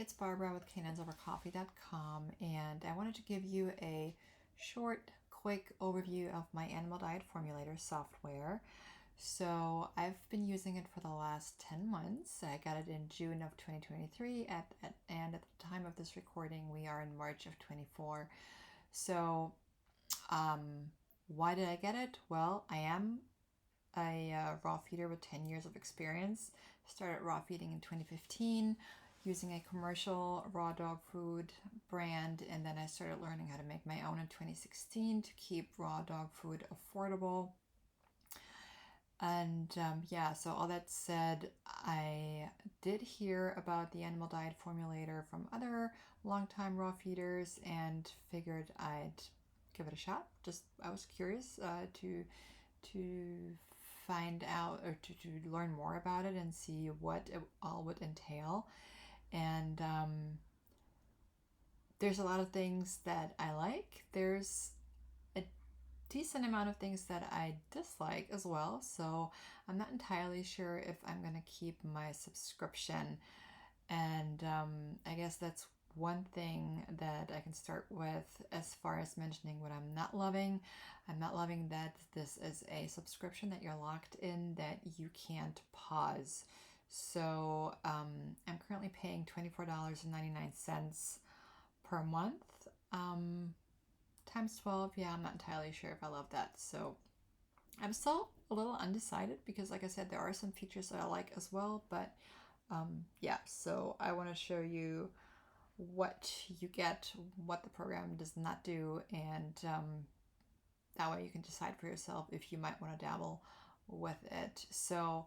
it's Barbara with CanonsOverCoffee.com, and I wanted to give you a short, quick overview of my Animal Diet Formulator software. So I've been using it for the last 10 months. I got it in June of 2023, and at the time of this recording, we are in March of 24. So why did I get it? Well, I am a raw feeder with 10 years of experience. Started raw feeding in 2015 using a commercial raw dog food brand, and then I started learning how to make my own in 2016 to keep raw dog food affordable. And so all that said, I did hear about the Animal Diet Formulator from other longtime raw feeders and figured I'd give it a shot. I was curious to find out or to learn more about it and see what it all would entail. And there's a lot of things that I like. There's a decent amount of things that I dislike as well. So I'm not entirely sure if I'm going to keep my subscription. And I guess that's one thing that I can start with as far as mentioning what I'm not loving. I'm not loving that this is a subscription that you're locked in, that you can't pause. So I'm currently paying $24.99 per month. Times 12, yeah, I'm not entirely sure if I love that. So I'm still a little undecided because, like I said, there are some features that I like as well. But so I want to show you what you get, what the program does not do, and that way you can decide for yourself if you might want to dabble with it. So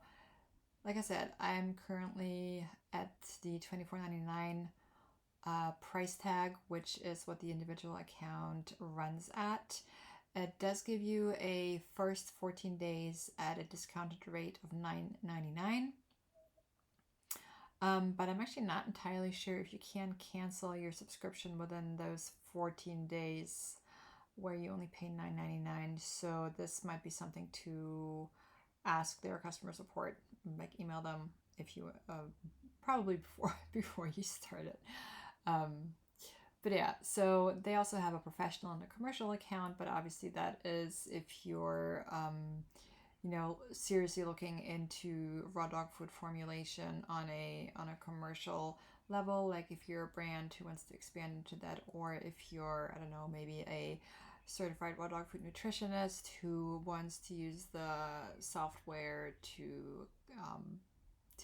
like I said, I'm currently at the $24.99 price tag, which is what the individual account runs at. It does give you a first 14 days at a discounted rate of $9.99. But I'm actually not entirely sure if you can cancel your subscription within those 14 days where you only pay $9.99. So this might be something to ask their customer support, like email them if you probably before you start it. But yeah, so they also have a professional and a commercial account, but obviously that is if you're seriously looking into raw dog food formulation on a commercial level, like if you're a brand who wants to expand into that, or if you're, I don't know, maybe a certified raw dog food nutritionist who wants to use the software to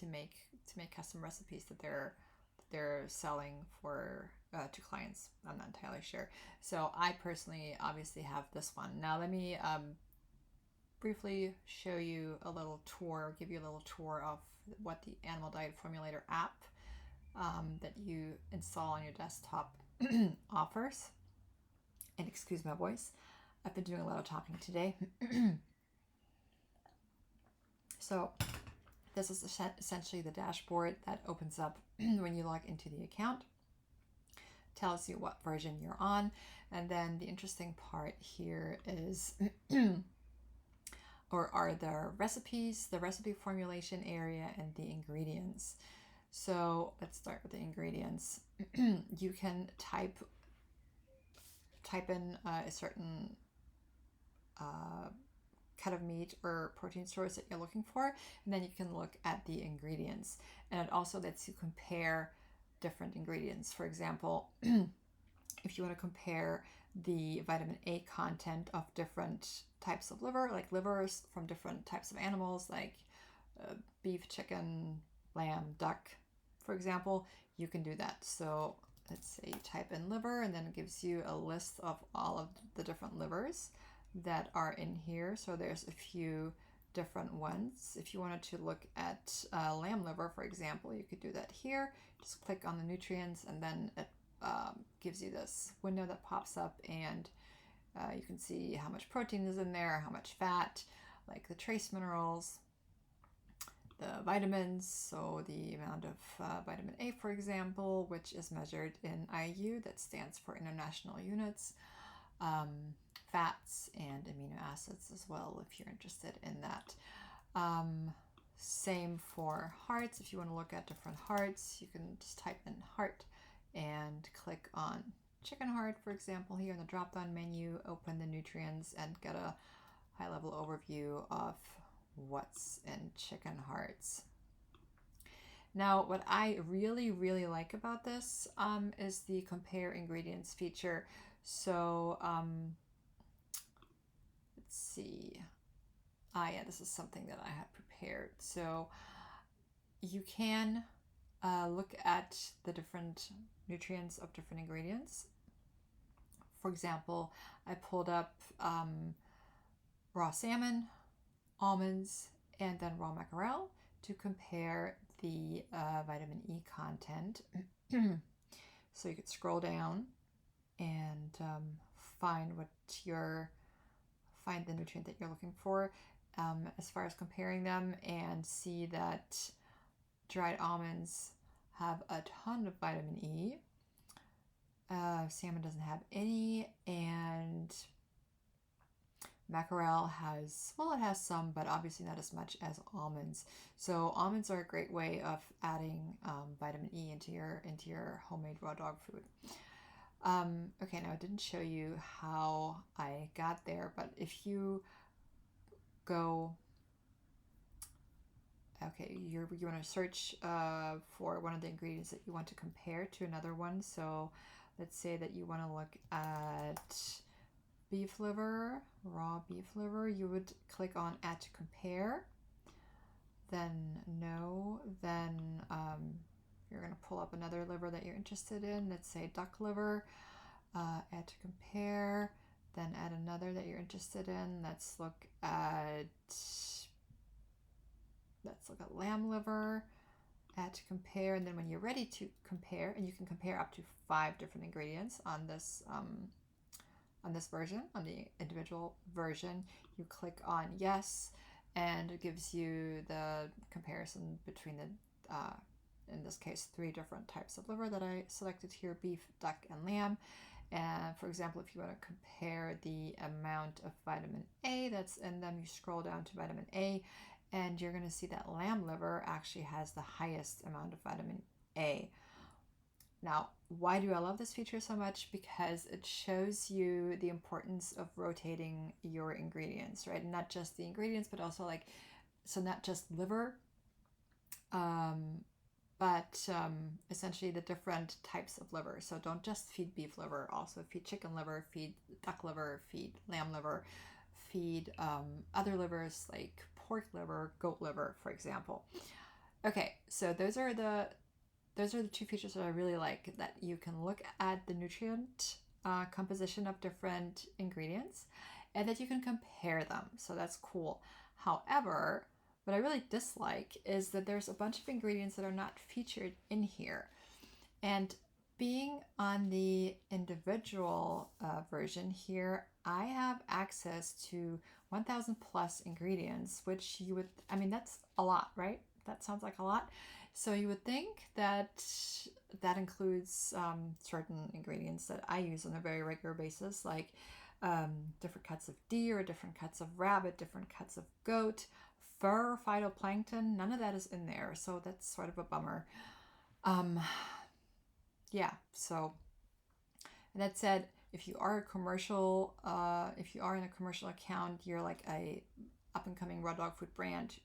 make custom recipes that they're selling for to clients. I'm not entirely sure. So I personally obviously have this one. Now let me briefly show you a little tour, give you a little tour of what the Animal Diet Formulator app that you install on your desktop offers. And excuse my voice, I've been doing a lot of talking today. So this is essentially the dashboard that opens up when you log into the account. Tells you what version you're on, and then the interesting part here is are the recipes, the recipe formulation area, and the ingredients. So let's start with the ingredients. You can type in a certain cut of meat or protein source that you're looking for, and then you can look at the ingredients. And it also lets you compare different ingredients. For example, if you want to compare the vitamin A content of different types of liver, like livers from different types of animals, like beef, chicken, lamb, duck, for example, you can do that. So let's say you type in liver, and then it gives you a list of all of the different livers that are in here. So there's a few different ones. If you wanted to look at lamb liver, for example, you could do that here. Just click on the nutrients, and then it gives you this window that pops up, and you can see how much protein is in there, how much fat, like the trace minerals, the vitamins, so the amount of vitamin A, for example, which is measured in IU, that stands for International Units, fats and amino acids as well, if you're interested in that. Same for hearts. If you want to look at different hearts, you can just type in heart and click on chicken heart, for example, here in the drop-down menu, open the nutrients and get a high-level overview of what's in chicken hearts. Now, what I really, really like about this is the compare ingredients feature. So let's see. Yeah, this is something that I had prepared. So you can look at the different nutrients of different ingredients. For example, I pulled up raw salmon, almonds, and then raw mackerel to compare the vitamin E content. So you could scroll down and find the nutrient that you're looking for as far as comparing them, and see that dried almonds have a ton of vitamin E. Salmon doesn't have any, and mackerel has, well, it has some, but obviously not as much as almonds. So almonds are a great way of adding vitamin E into your homemade raw dog food. Okay, now I didn't show you how I got there, but if you go, okay, you want to search for one of the ingredients that you want to compare to another one. So let's say that you want to look at beef liver, raw beef liver. You would click on add to compare, then no, then you're going to pull up another liver that you're interested in. Let's say duck liver, add to compare, then add another that you're interested in. Let's look at lamb liver, add to compare, and then when you're ready to compare, and you can compare up to 5 different ingredients on this version, on the individual version, you click on yes, and it gives you the comparison between the in this case 3 different types of liver that I selected here: beef, duck, and lamb. And for example, if you want to compare the amount of vitamin A that's in them, you scroll down to vitamin A, and you're going to see that lamb liver actually has the highest amount of vitamin A. Now, why do I love this feature so much? Because it shows you the importance of rotating your ingredients, right? Not just the ingredients, but also not just liver, but essentially the different types of liver. So don't just feed beef liver, also feed chicken liver, feed duck liver, feed lamb liver, feed other livers like pork liver, goat liver, for example. Okay, so those are the 2 features that I really like, that you can look at the nutrient composition of different ingredients and that you can compare them. So that's cool. However, what I really dislike is that there's a bunch of ingredients that are not featured in here. And being on the individual version here, I have access to 1,000 plus ingredients, which that's a lot, right? That sounds like a lot. So you would think that that includes certain ingredients that I use on a very regular basis, like different cuts of deer, different cuts of rabbit, different cuts of goat, fur, phytoplankton. None of that is in there, so that's sort of a bummer. Yeah, so, and that said, if you are in a commercial account, you're like a up-and-coming raw dog food brand,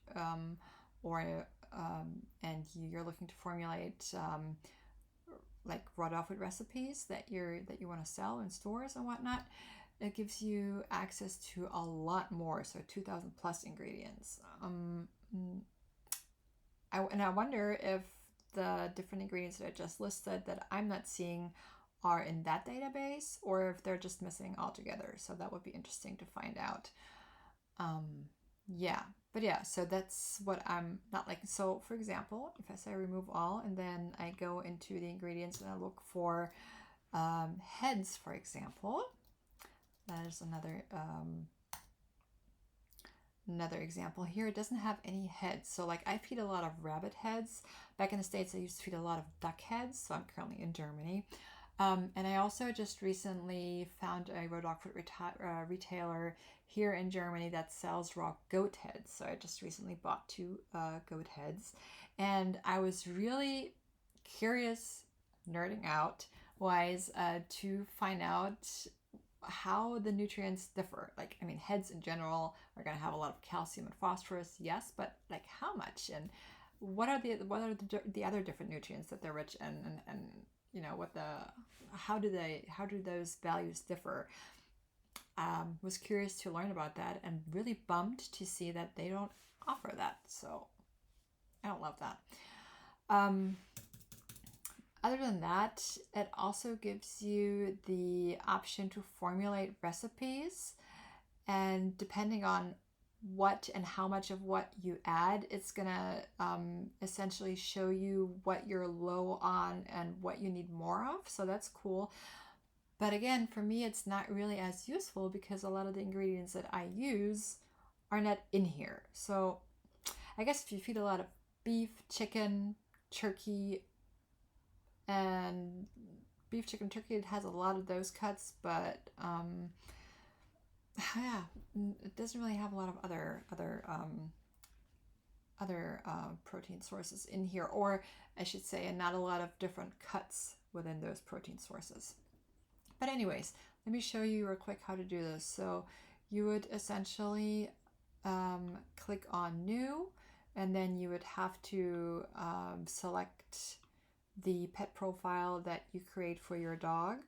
and you're looking to formulate like raw dog food recipes that you want to sell in stores and whatnot, it gives you access to a lot more, so 2,000 plus ingredients. I wonder if the different ingredients that I just listed that I'm not seeing are in that database, or if they're just missing altogether. So that would be interesting to find out. So that's what I'm not liking. So for example, if I say remove all, and then I go into the ingredients and I look for heads, for example, that is another example here. It doesn't have any heads. So like I feed a lot of rabbit heads. Back in the States, I used to feed a lot of duck heads. So I'm currently in Germany. And I also just recently found a raw dog food retailer here in Germany that sells raw goat heads. So I just recently bought 2 goat heads, and I was really curious, nerding out wise, to find out how the nutrients differ. Like, I mean, heads in general are going to have a lot of calcium and phosphorus, yes, but like how much, and what are the other different nutrients that they're rich in, and you know what the how do those values differ? Was curious to learn about that, and really bummed to see that they don't offer that. So I don't love that. Other than that, it also gives you the option to formulate recipes, and depending on what and how much of what you add, it's gonna essentially show you what you're low on and what you need more of. So that's cool. But again, for me, it's not really as useful because a lot of the ingredients that I use are not in here. So I guess if you feed a lot of beef, chicken, turkey, and beef, chicken, turkey, it has a lot of those cuts, but yeah, it doesn't really have a lot of other protein sources in here, or I should say, and not a lot of different cuts within those protein sources. But anyways, let me show you real quick how to do this. So you would essentially click on new, and then you would have to select the pet profile that you create for your dog,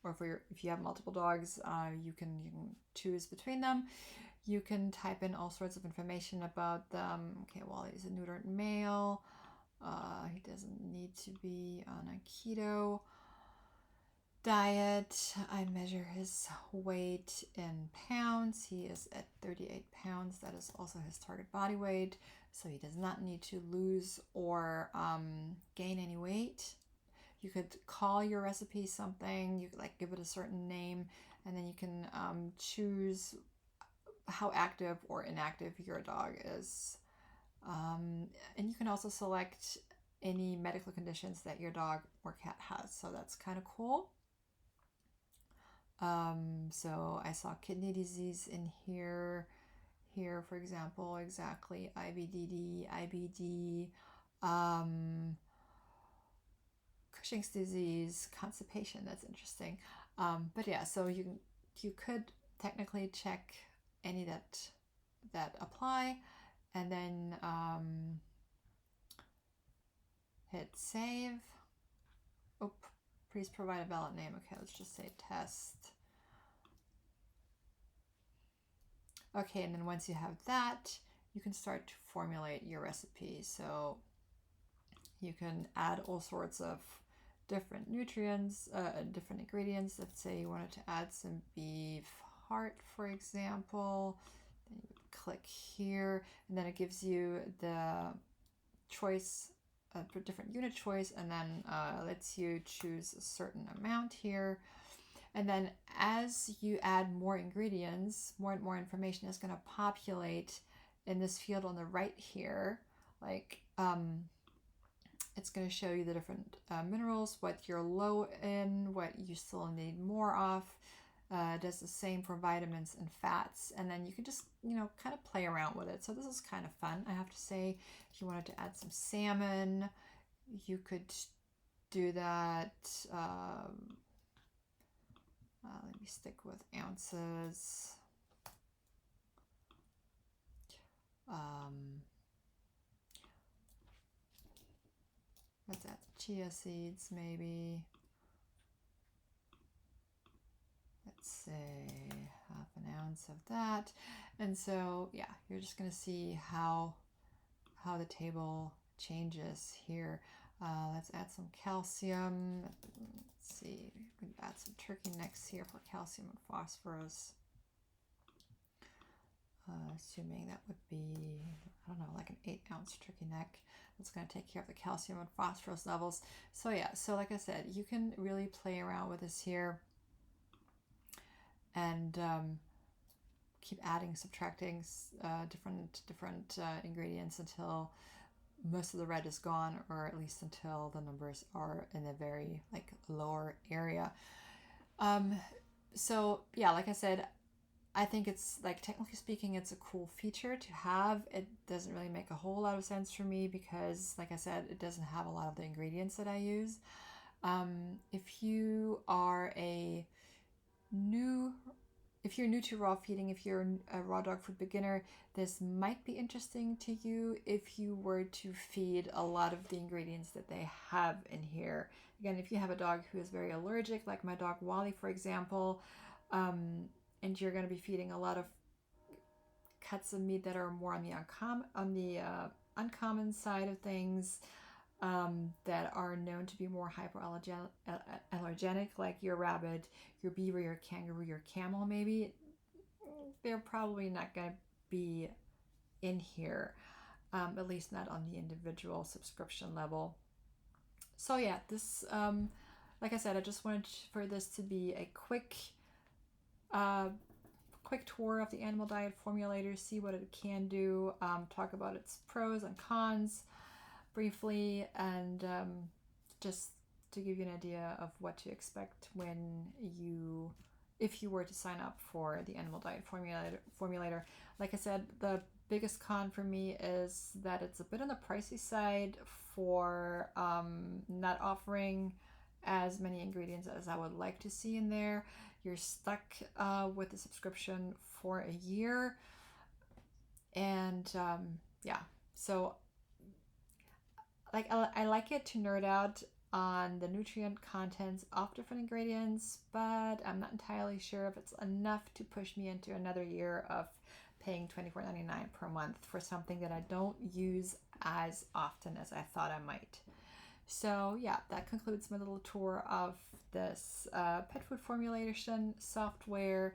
or for your, if you have multiple dogs, you can choose between them. You can type in all sorts of information about them. Okay, well, he's a neutered male. He doesn't need to be on a keto diet. I measure his weight in pounds. He is at 38 pounds. That is also his target body weight. So he does not need to lose or gain any weight. You could call your recipe something. You could like give it a certain name, and then you can choose how active or inactive your dog is. And you can also select any medical conditions that your dog or cat has. So that's kind of cool. So I saw kidney disease in here. Here, for example, exactly IBDD, IBD, Cushing's disease, constipation. That's interesting. But yeah, so you could technically check any that apply, and then hit save. Oh, please provide a valid name. Okay, let's just say test. Okay, and then once you have that, you can start to formulate your recipe. So you can add all sorts of different nutrients, different ingredients. Let's say you wanted to add some beef heart, for example. Then you would click here, and then it gives you the choice for different unit choice, and then lets you choose a certain amount here. And then as you add more ingredients, more and more information is going to populate in this field on the right here. Like it's going to show you the different minerals, what you're low in, what you still need more of. Does the same for vitamins and fats, and then you can just kind of play around with it. So this is kind of fun, I have to say. If you wanted to add some salmon, you could do that. Let me stick with ounces. Let's add chia seeds, maybe. Let's say half an ounce of that. And so yeah, you're just going to see how the table changes here. Let's add some calcium. Let's see, we can add some turkey necks here for calcium and phosphorus. Assuming that would be, I don't know, like an 8-ounce turkey neck. That's going to take care of the calcium and phosphorus levels. So yeah, so like I said, you can really play around with this here, and keep adding, subtracting different ingredients until most of the red is gone, or at least until the numbers are in a very like lower area. So yeah, like I said, I think it's like, technically speaking, it's a cool feature to have. It doesn't really make a whole lot of sense for me because, like I said, it doesn't have a lot of the ingredients that I use. If you are a new if you're new to raw feeding, if you're a raw dog food beginner, this might be interesting to you if you were to feed a lot of the ingredients that they have in here. Again, if you have a dog who is very allergic, like my dog Wally, for example, and you're going to be feeding a lot of cuts of meat that are more on the uncommon side of things, that are known to be more hypoallergenic, like your rabbit, your beaver, your kangaroo, your camel, maybe, they're probably not going to be in here, at least not on the individual subscription level. So yeah, this, like I said, I just wanted for this to be a quick tour of the Animal Diet Formulator, see what it can do, talk about its pros and cons briefly, and just to give you an idea of what to expect if you were to sign up for the Animal Diet Formulator. Like I said, the biggest con for me is that it's a bit on the pricey side for not offering as many ingredients as I would like to see in there. You're stuck with the subscription for a year, and yeah, so like I like it to nerd out on the nutrient contents of different ingredients, but I'm not entirely sure if it's enough to push me into another year of paying $24.99 per month for something that I don't use as often as I thought I might. So yeah, that concludes my little tour of this pet food formulation software.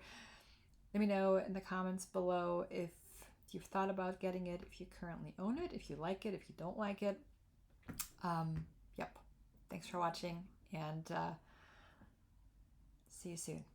Let me know in the comments below if you've thought about getting it, if you currently own it, if you like it, if you don't like it. Yep. Thanks for watching, and see you soon.